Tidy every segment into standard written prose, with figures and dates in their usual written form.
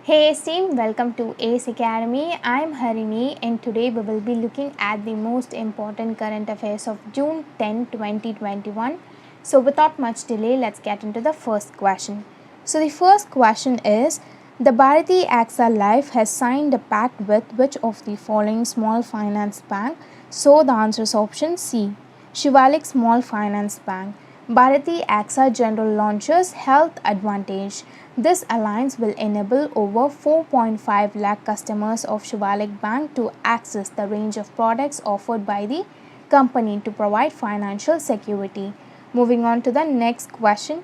Hey team, welcome to ACE Academy. I'm Harini and today we will be looking at the most important current affairs of June 10, 2021. So without much delay, let's get into the first question. So the first question is, the Bharati AXA Life has signed a pact with which of the following small finance bank? So the answer is option C, Shivalik Small Finance Bank. Bharati AXA General launches Health Advantage. This alliance will enable over 4.5 lakh customers of Shivalik Bank to access the range of products offered by the company to provide financial security. Moving on to the next question.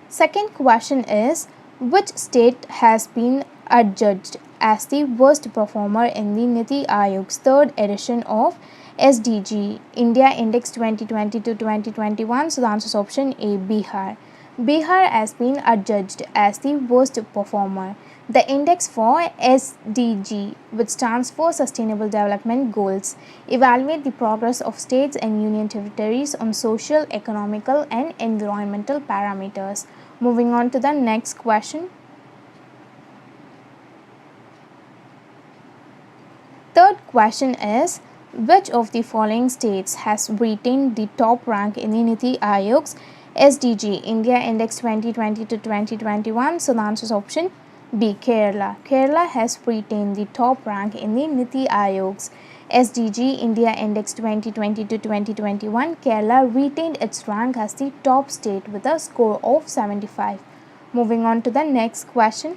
Second question is, which state has been adjudged as the worst performer in the Niti Aayog's third edition of SDG India Index 2020 to 2021? So the answer is option A, Bihar. Bihar has been adjudged as the worst performer. The index for SDG, which stands for Sustainable Development Goals, evaluate the progress of states and union territories on social, economical, and environmental parameters. Moving on to the next question. Third question is, which of the following states has retained the top rank in the Niti Aayog's SDG India Index 2020 to 2021? So the answer is option B, Kerala. Kerala has retained the top rank in the Niti Aayog's SDG India Index 2020 to 2021. Kerala retained its rank as the top state with a score of 75. Moving on to the next question.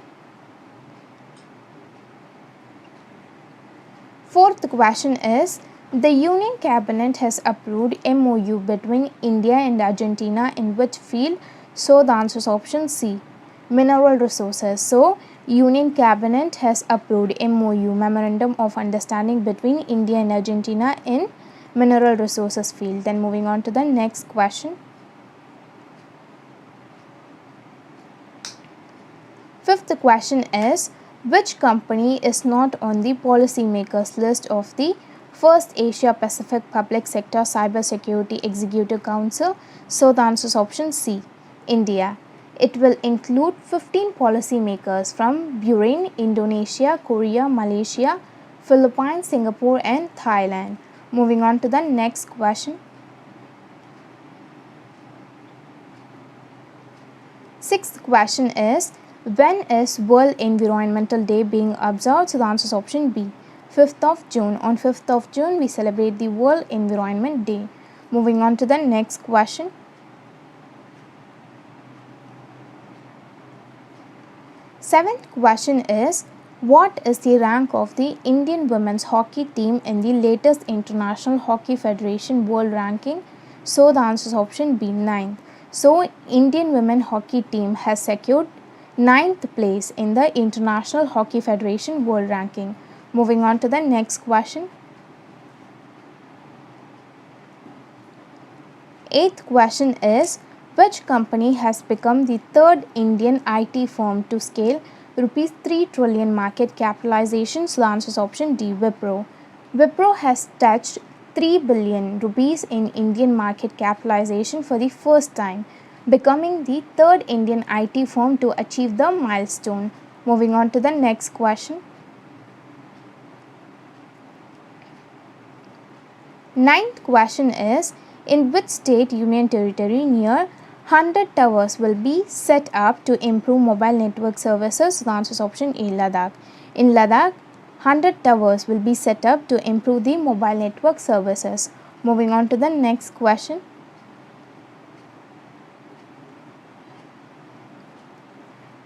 Fourth question is, the Union Cabinet has approved MOU between India and Argentina in which field? So the answer is option C, mineral resources. So Union Cabinet has approved MOU, Memorandum of Understanding between India and Argentina in mineral resources field. Then moving on to the next question. Fifth question is, which company is not on the policymakers list of the first Asia Pacific Public Sector Cybersecurity Executive Council? So the answer is option C, India. It will include 15 policymakers from Bahrain, Indonesia, Korea, Malaysia, Philippines, Singapore, and Thailand. Moving on to the next question. Sixth question is, when is World Environmental Day being observed? So the answer is option B, 5th of June. On 5th of June, we celebrate the World Environment Day. Moving on to the next question. Seventh question is, what is the rank of the Indian women's hockey team in the latest International Hockey Federation World Ranking? So the answer is option B, 9th. So Indian women hockey team has secured 9th place in the International Hockey Federation World Ranking. Moving on to the next question. Eighth question is, which company has become the third Indian IT firm to scale rupees 3 trillion market capitalization? So the answer is option D, Wipro. Wipro has touched 3 billion rupees in Indian market capitalization for the first time, becoming the third Indian IT firm to achieve the milestone. Moving on to the next question. Ninth question is, in which state union territory near 100 towers will be set up to improve mobile network services? The answer is option A, Ladakh. In Ladakh, 100 towers will be set up to improve the mobile network services. Moving on to the next question.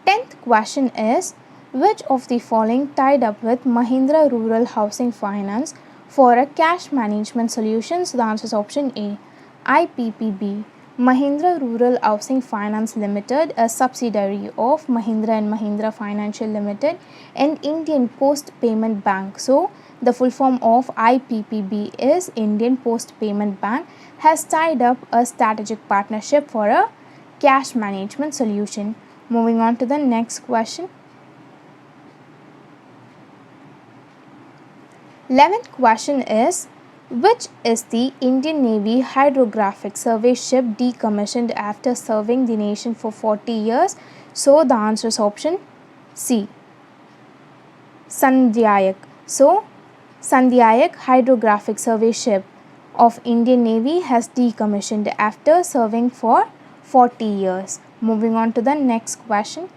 10th question is, which of the following tied up with Mahindra Rural Housing Finance for a cash management solution? So the answer is option A, IPPB. Mahindra Rural Housing Finance Limited, a subsidiary of Mahindra and Mahindra Financial Limited, and Indian Post Payment Bank. So the full form of IPPB is Indian Post Payment Bank, has tied up a strategic partnership for a cash management solution. Moving on to the next question. 11th question is, Which is the Indian Navy hydrographic survey ship decommissioned after serving the nation for 40 years? So the answer is option C, Sandhyayak. So Sandhyayak hydrographic survey ship of Indian Navy has decommissioned after serving for 40 years. Moving on to the next question.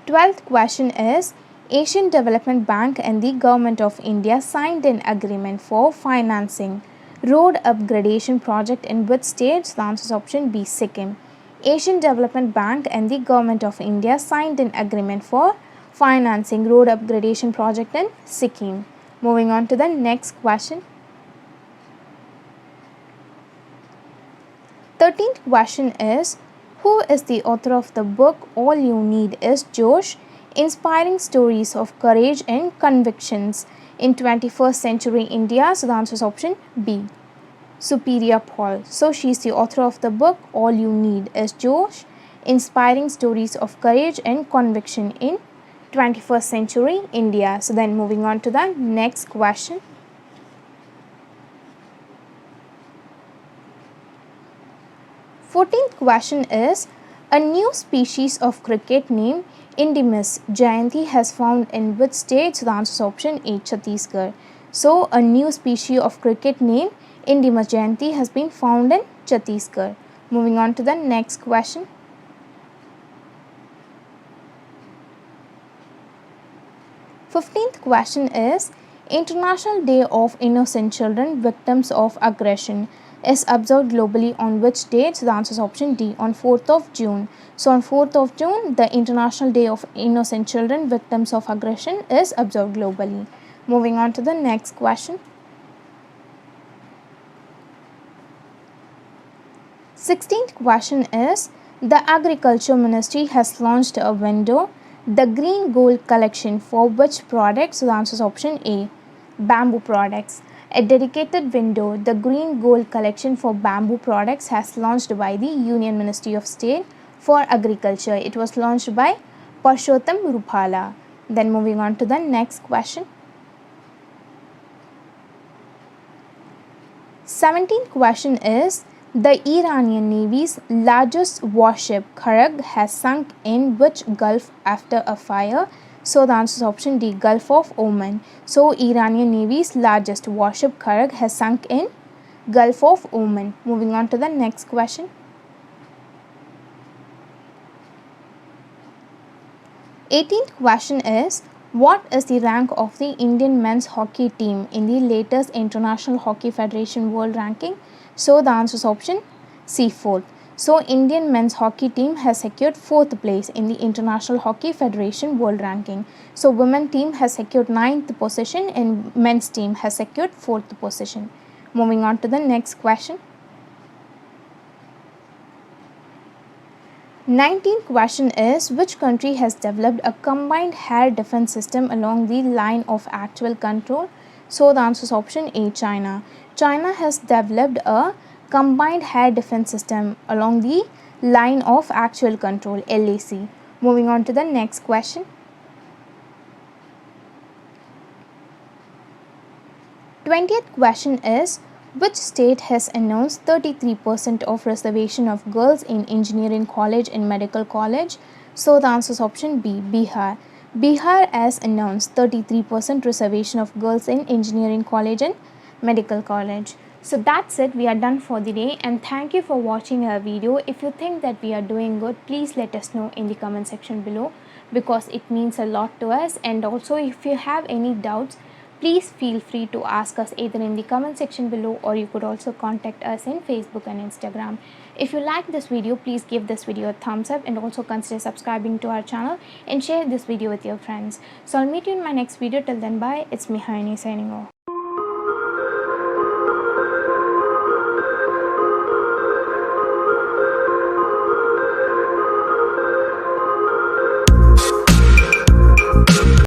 12th question is, Asian Development Bank and the Government of India signed an agreement for financing road upgradation project in which states? The answer is option B, Sikkim. Asian Development Bank and the Government of India signed an agreement for financing road upgradation project in Sikkim. Moving on to the next question. 13th question is, who is the author of the book All You Need Is Josh? Inspiring Stories of Courage and Convictions in 21st Century India? So the answer is option B, Supriya Paul. So she is the author of the book All You Need Is Josh, Inspiring Stories of Courage and Conviction in 21st Century India. So then moving on to the next question. 14th question is, a new species of cricket named Indimus jayanti has found in which state? So the answer is option A, Chhattisgarh. So a new species of cricket named Indimus jayanti has been found in Chhattisgarh. Moving on to the next question. 15th question is, International Day of Innocent Children Victims of Aggression is observed globally on which date? So the answer is option D, on 4th of June. So on 4th of June, the International Day of Innocent Children Victims of Aggression is observed globally. Moving on to the next question. 16th question is, the Agriculture Ministry has launched a window, the Green Gold Collection, for which products? So the answer is option A, bamboo products. A dedicated window, the Green Gold Collection for bamboo products, has launched by the Union Ministry of State for Agriculture. It was launched by Purushottam Rupala. Then moving on to the next question. 17th question is, the Iranian Navy's largest warship Kharag has sunk in which Gulf after a fire? So the answer is option D, Gulf of Oman. So Iranian Navy's largest warship Kharag has sunk in Gulf of Oman. Moving on to the next question. 18th question is, what is the rank of the Indian men's hockey team in the latest International Hockey Federation World Ranking? So the answer is option C, 4th. So Indian men's hockey team has secured 4th place in the International Hockey Federation World Ranking. So women team has secured 9th position and men's team has secured 4th position. Moving on to the next question. 19th question is, which country has developed a combined air defense system along the line of actual control? So the answer is option A, China. China has developed a combined air defense system along the line of actual control, LAC. Moving on to the next question. 20th question is, which state has announced 33% of reservation of girls in engineering college and medical college? So the answer is option B, Bihar. Bihar has announced 33% reservation of girls in engineering college and medical college. So that's it, we are done for the day, and thank you for watching our video. If you think that we are doing good, please let us know in the comment section below, because it means a lot to us. And also, if you have any doubts, please feel free to ask us either in the comment section below, or you could also contact us in Facebook and Instagram. If you like this video, please give this video a thumbs up and also consider subscribing to our channel and share this video with your friends. So I'll meet you in my next video. Till then, bye. It's me, Harini, signing off.